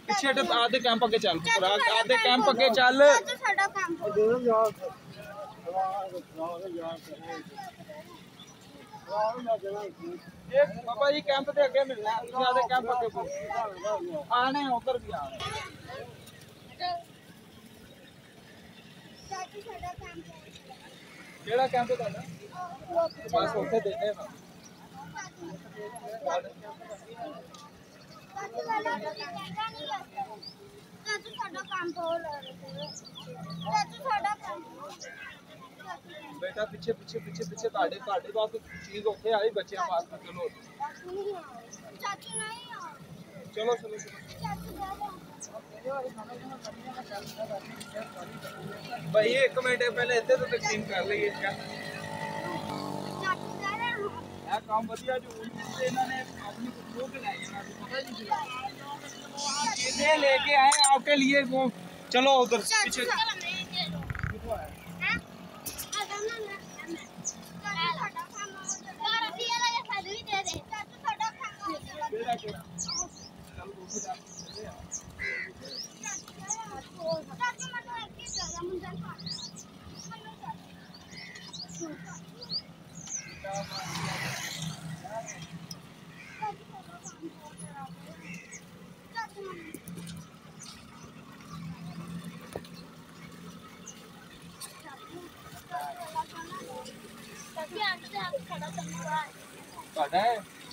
पिछे आधे कैंप अगे चल, आधे कैंप अगे चल। बाबा जी कैंप के अगे मिलना, आधे कैंप अगे आने उधर भी आने। केड़ा कैंप है बस उसे देने ना। बेटा पीछे पीछे पीछे पीछे ताड़े ताड़े पास चीज होते आई बच्चे पास में चलो चाचू नहीं चलो चलो भाई एक मिनट पहले इधर तो तकसीम कर लीजिए क्या यार काम बढ़िया जो इन्होंने अपनी कुछ लाई है पता नहीं चीजें लेके आए आपके लिए वो चलो उधर पीछे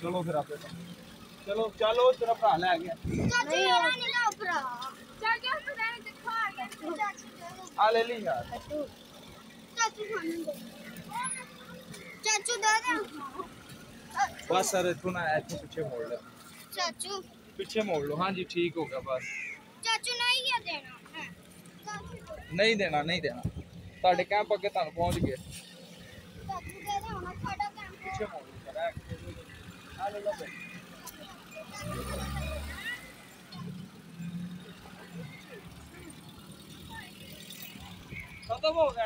चलो फिर आप चलो चलो तेरा भरा ले गया आ ले ली यार चाचू दे बस सर इथों ना ऐसे पीछे मोड़ लो चाचू पीछे मोड़ लो। हाँ जी ठीक हो गया बस चाचू नहीं है देना नहीं देना नहीं देना साढ़े कैंप अगे तक पहुंच गए पीछे मोड़ लो आ ले लो खत्म हो गया